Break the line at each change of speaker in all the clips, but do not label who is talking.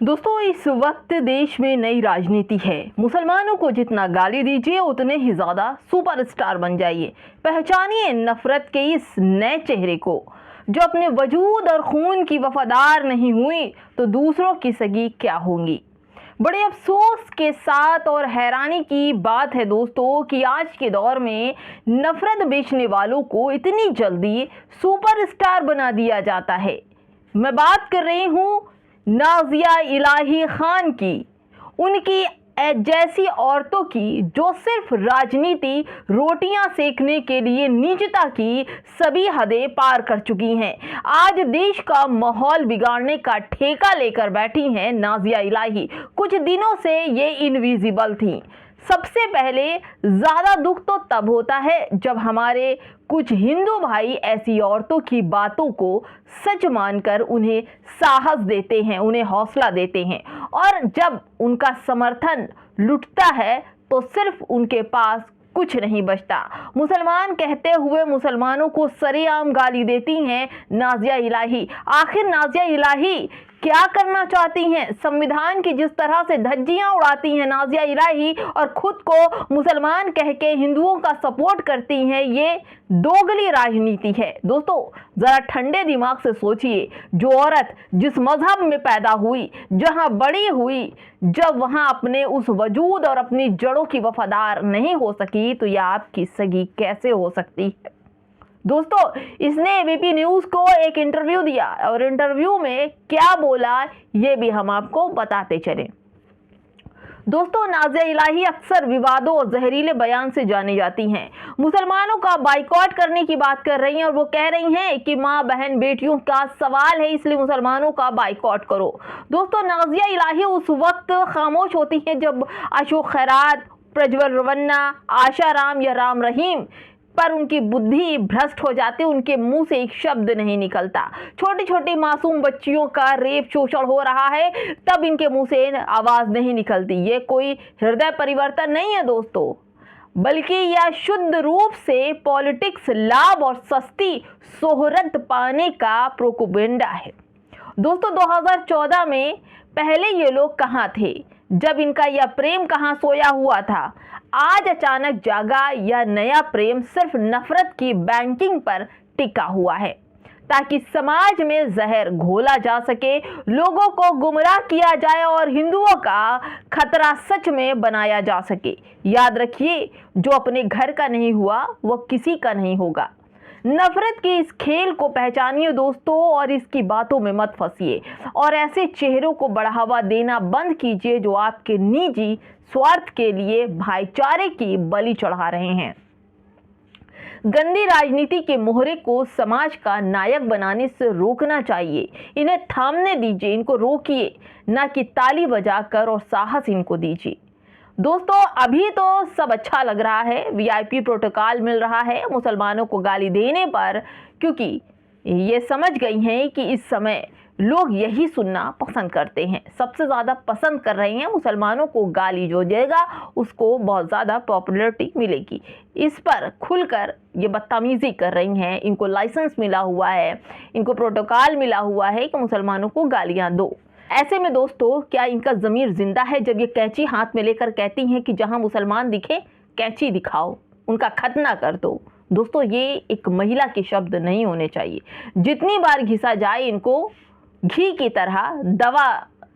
दोस्तों, इस वक्त देश में नई राजनीति है। मुसलमानों को जितना गाली दीजिए उतने ही ज्यादा सुपरस्टार बन जाइए। पहचानिए नफरत के इस नए चेहरे को, जो अपने वजूद और खून की वफादार नहीं हुई तो दूसरों की सगी क्या होंगी। बड़े अफसोस के साथ और हैरानी की बात है दोस्तों कि आज के दौर में नफरत बेचने वालों को इतनी जल्दी सुपरस्टार बना दिया जाता है। मैं बात कर रही हूँ नाजिया इलाही खान की, उनकी जैसी औरतों की जो सिर्फ राजनीति रोटियां सेकने के लिए नीचता की सभी हदें पार कर चुकी हैं। आज देश का माहौल बिगाड़ने का ठेका लेकर बैठी हैं नाजिया इलाही। कुछ दिनों से ये इनविजिबल थी। सबसे पहले ज़्यादा दुख तो तब होता है जब हमारे कुछ हिंदू भाई ऐसी औरतों की बातों को सच मानकर उन्हें साहस देते हैं, उन्हें हौसला देते हैं, और जब उनका समर्थन लुटता है तो सिर्फ उनके पास कुछ नहीं बचता। मुसलमान कहते हुए मुसलमानों को सरेआम गाली देती हैं नाजिया इलाही। आखिर नाजिया इलाही क्या करना चाहती हैं? संविधान की जिस तरह से धज्जियां उड़ाती हैं नाजिया इलाही और खुद को मुसलमान कह के हिंदुओं का सपोर्ट करती हैं, ये दोगली राजनीति है। दोस्तों, जरा ठंडे दिमाग से सोचिए, जो औरत जिस मजहब में पैदा हुई, जहां बड़ी हुई, जब वहां अपने उस वजूद और अपनी जड़ों की वफादार नहीं हो सकी तो यह आपकी सगी कैसे हो सकती है। दोस्तों, इसने एबीपी न्यूज़ को एक इंटरव्यू दिया और इंटरव्यू में क्या बोला ये भी हम आपको बताते चलें। दोस्तों, नाजिया इलाही अक्सर विवादों और जहरीले बयान से जानी जाती हैं। मुसलमानों का बाइकॉट करने की बात कर रही हैं और वो कह रही हैं कि माँ बहन बेटियों का सवाल है, इसलिए मुसलमानों का बाइकॉट करो। दोस्तों, नाजिया इलाही उस वक्त खामोश होती हैं जब अशोक खैरात, प्रज्वल रवन्ना, आशा राम या राम रहीम पर उनकी बुद्धि भ्रष्ट हो जाती, उनके मुंह से एक शब्द नहीं निकलता। छोटी छोटी मासूम बच्चियों का रेप शोषण हो रहा है, तब इनके मुंह से आवाज नहीं निकलती। ये कोई हृदय परिवर्तन नहीं है दोस्तों, बल्कि यह शुद्ध रूप से पॉलिटिक्स, लाभ और सस्ती शोहरत पाने का प्रोपेगेंडा है। दोस्तों, 2014 में पहले ये लोग कहाँ थे जब इनका यह प्रेम कहाँ सोया हुआ था? आज अचानक जागा यह नया प्रेम सिर्फ नफरत की बैंकिंग पर टिका हुआ है, ताकि समाज में जहर घोला जा सके, लोगों को गुमराह किया जाए और हिंदुओं का खतरा सच में बनाया जा सके। याद रखिए, जो अपने घर का नहीं हुआ वह किसी का नहीं होगा। नफरत के इस खेल को पहचानिए दोस्तों, और इसकी बातों में मत फंसिए और ऐसे चेहरों को बढ़ावा देना बंद कीजिए जो आपके निजी स्वार्थ के लिए भाईचारे की बलि चढ़ा रहे हैं। गंदी राजनीति के मोहरे को समाज का नायक बनाने से रोकना चाहिए। इन्हें थामने दीजिए, इनको रोकिए, ना कि ताली बजाकर और साहस इनको दीजिए। दोस्तों, अभी तो सब अच्छा लग रहा है, वीआईपी प्रोटोकॉल मिल रहा है मुसलमानों को गाली देने पर, क्योंकि ये समझ गई हैं कि इस समय लोग यही सुनना पसंद करते हैं। सबसे ज़्यादा पसंद कर रहे हैं मुसलमानों को गाली, जो देगा उसको बहुत ज़्यादा पॉपुलैरिटी मिलेगी। इस पर खुलकर ये बदतमीज़ी कर रही हैं। इनको लाइसेंस मिला हुआ है, इनको प्रोटोकॉल मिला हुआ है कि मुसलमानों को गालियाँ दो। ऐसे में दोस्तों, क्या इनका ज़मीर जिंदा है जब ये कैंची हाथ में लेकर कहती हैं कि जहां मुसलमान दिखे कैंची दिखाओ, उनका खतना कर दो। दोस्तों, ये एक महिला के शब्द नहीं होने चाहिए। जितनी बार घिसा जाए इनको घी की तरह, दवा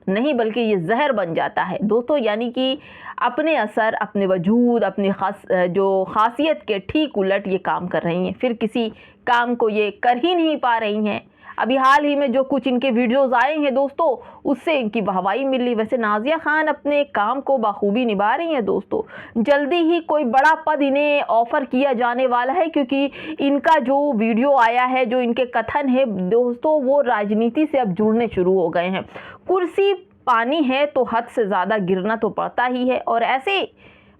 नहीं बल्कि ये जहर बन जाता है दोस्तों। यानी कि अपने असर, अपने वजूद, अपनी खासियत के ठीक उलट ये काम कर रही हैं। फिर किसी काम को ये कर ही नहीं पा रही हैं। अभी हाल ही में जो कुछ इनके वीडियोस आए हैं दोस्तों, उससे इनकी वाहवाही मिली। वैसे नाजिया खान अपने काम को बखूबी निभा रही हैं दोस्तों। जल्दी ही कोई बड़ा पद इन्हें ऑफर किया जाने वाला है, क्योंकि इनका जो वीडियो आया है, जो इनके कथन है दोस्तों, वो राजनीति से अब जुड़ने शुरू हो गए हैं। कुर्सी पानी है तो हद से ज़्यादा गिरना तो पड़ता ही है, और ऐसे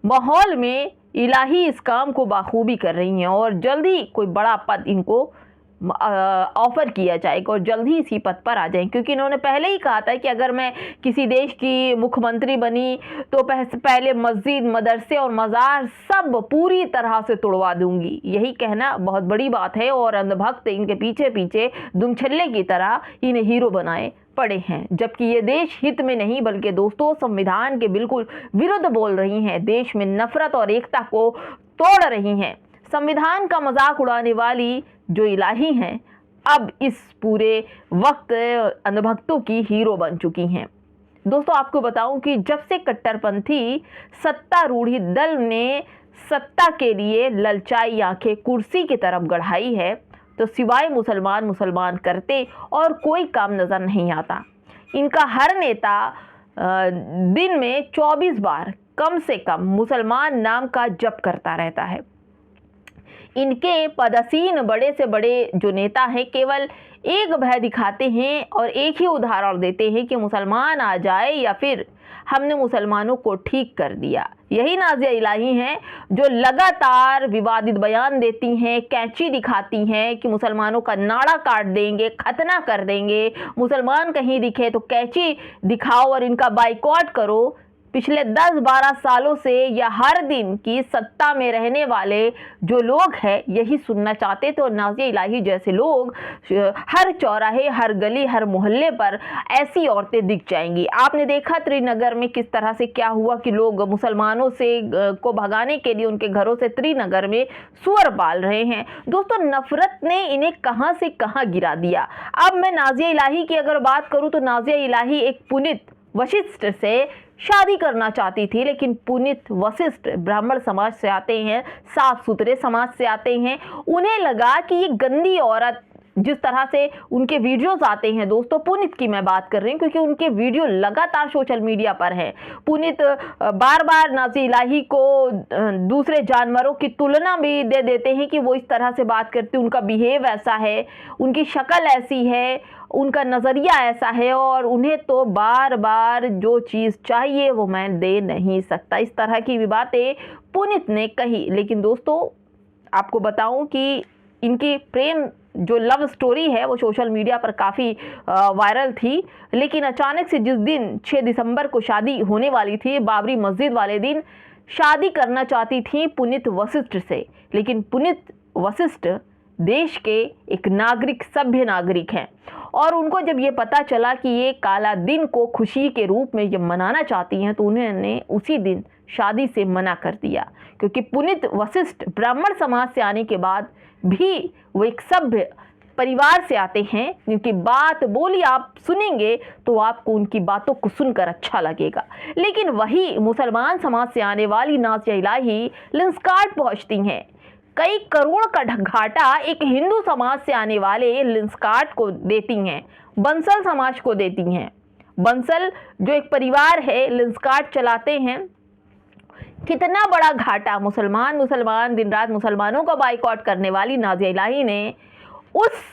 माहौल में इलाही इस काम को बखूबी कर रही हैं और जल्दी कोई बड़ा पद इनको ऑफर किया जाएगा और जल्द ही इसी पद पर आ जाएं, क्योंकि इन्होंने पहले ही कहा था कि अगर मैं किसी देश की मुख्यमंत्री बनी तो पहले मस्जिद, मदरसे और मज़ार सब पूरी तरह से तोड़वा दूंगी। यही कहना बहुत बड़ी बात है और अंधभक्त इनके पीछे पीछे दुमछल्ले की तरह इन्हें हीरो बनाए पड़े हैं, जबकि ये देश हित में नहीं बल्कि दोस्तों संविधान के बिल्कुल विरुद्ध बोल रही हैं, देश में नफरत और एकता को तोड़ रही हैं। संविधान का मजाक उड़ाने वाली जो इलाही हैं अब इस पूरे वक्त अंधभक्तों की हीरो बन चुकी हैं। दोस्तों आपको बताऊं कि जब से कट्टरपंथी सत्तारूढ़ी दल ने सत्ता के लिए ललचाई आंखें कुर्सी की तरफ गढ़ाई है तो सिवाय मुसलमान मुसलमान करते और कोई काम नजर नहीं आता। इनका हर नेता दिन में 24 बार कम से कम मुसलमान नाम का जप करता रहता है। इनके पदासीन बड़े से बड़े जो नेता हैं केवल एक भय दिखाते हैं और एक ही उदाहरण देते हैं कि मुसलमान आ जाए या फिर हमने मुसलमानों को ठीक कर दिया। यही नाज़िया इलाही हैं जो लगातार विवादित बयान देती हैं, कैंची दिखाती हैं कि मुसलमानों का नाड़ा काट देंगे, खतना कर देंगे, मुसलमान कहीं दिखे तो कैंची दिखाओ और इनका बाइकॉट करो। पिछले 10-12 सालों से या हर दिन की सत्ता में रहने वाले जो लोग हैं यही सुनना चाहते थे और नाज़िया इलाही जैसे लोग हर चौराहे, हर गली, हर मोहल्ले पर ऐसी औरतें दिख जाएंगी। आपने देखा त्रिनगर में किस तरह से क्या हुआ कि लोग मुसलमानों से को भगाने के लिए उनके घरों से त्रिनगर में सुअर पाल रहे हैं। दोस्तों नफरत ने इन्हें कहां से कहां गिरा दिया। अब मैं नाज़िया इलाही की अगर बात करूं तो नाज़िया इलाही एक पुनीत वशिष्ठ से शादी करना चाहती थी, लेकिन पुनीत वशिष्ठ ब्राह्मण समाज से आते हैं, साफ सुथरे समाज से आते हैं। उन्हें लगा कि ये गंदी औरत, जिस तरह से उनके वीडियोस आते हैं, दोस्तों पुनीत की मैं बात कर रही हूँ क्योंकि उनके वीडियो लगातार सोशल मीडिया पर हैं। पुनीत बार बार नाज़िया इलाही को दूसरे जानवरों की तुलना भी दे देते हैं कि वो इस तरह से बात करते, उनका बिहेव ऐसा है, उनकी शक्ल ऐसी है, उनका नज़रिया ऐसा है और उन्हें तो बार बार जो चीज़ चाहिए वो मैं दे नहीं सकता। इस तरह की भी बातें पुनीत ने कही। लेकिन दोस्तों आपको बताऊं कि इनकी प्रेम जो लव स्टोरी है वो सोशल मीडिया पर काफ़ी वायरल थी, लेकिन अचानक से जिस दिन 6 दिसंबर को शादी होने वाली थी, बाबरी मस्जिद वाले दिन शादी करना चाहती थी पुनीत वशिष्ठ से, लेकिन पुनीत वशिष्ठ देश के एक नागरिक, सभ्य नागरिक हैं और उनको जब ये पता चला कि ये काला दिन को खुशी के रूप में जब मनाना चाहती हैं तो उन्होंने उसी दिन शादी से मना कर दिया, क्योंकि पुनीत वशिष्ठ ब्राह्मण समाज से आने के बाद भी वो एक सभ्य परिवार से आते हैं, जिनकी बात बोली आप सुनेंगे तो आपको उनकी बातों को सुनकर अच्छा लगेगा। लेकिन वही मुसलमान समाज से आने वाली नाज़िया इलाही लिंस्कार्ट पहुंचती हैं। कई करोड़ का घाटा एक हिंदू समाज से आने वाले लिंस्कार्ट को देती हैं, बंसल समाज को देती हैं। बंसल जो एक परिवार है लिंस्कार्ट चलाते हैं। कितना बड़ा घाटा मुसलमान दिन रात मुसलमानों का बाइकॉट करने वाली नाज़िया इलाही ने उस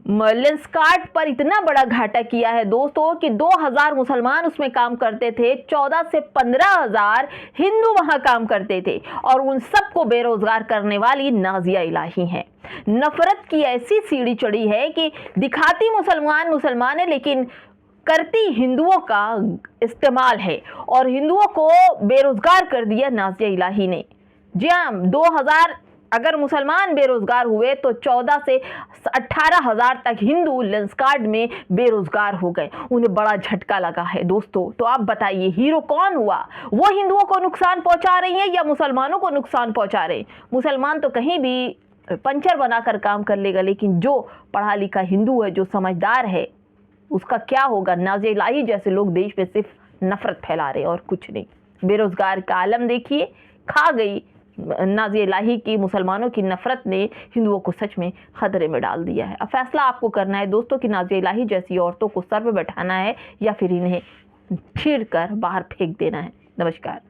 लिंस्कार्ट पर इतना बड़ा घाटा किया है दोस्तों कि 2000 मुसलमान उसमें काम करते थे, 14 से 15,000 हिंदू वहां काम करते थे और उन सबको बेरोजगार करने वाली नाज़िया इलाही हैं। नफरत की ऐसी सीढ़ी चढ़ी है कि दिखाती मुसलमान है लेकिन करती हिंदुओं का इस्तेमाल है और हिंदुओं को बेरोजगार कर दिया नाज़िया इलाही ने। जी हाँ, 2000 अगर मुसलमान बेरोजगार हुए तो 14 से 18,000 तक हिंदू लिंस्कार्ट में बेरोजगार हो गए। उन्हें बड़ा झटका लगा है दोस्तों। तो आप बताइए हीरो कौन हुआ? वो हिंदुओं को नुकसान पहुंचा रही है या मुसलमानों को नुकसान पहुंचा रहे? मुसलमान तो कहीं भी पंचर बनाकर काम कर लेगा, लेकिन जो पढ़ा लिखा हिंदू है, जो समझदार है, उसका क्या होगा? नाज़िया इलाही जैसे लोग देश में सिर्फ नफरत फैला रहे और कुछ नहीं। बेरोजगार का आलम देखिए, खा गई नाज़िया इलाही की मुसलमानों की नफरत ने हिंदुओं को सच में खतरे में डाल दिया है। अब फैसला आपको करना है दोस्तों कि नाज़िया इलाही जैसी औरतों को सर पे बैठाना है या फिर इन्हें छीड़ कर बाहर फेंक देना है। नमस्कार।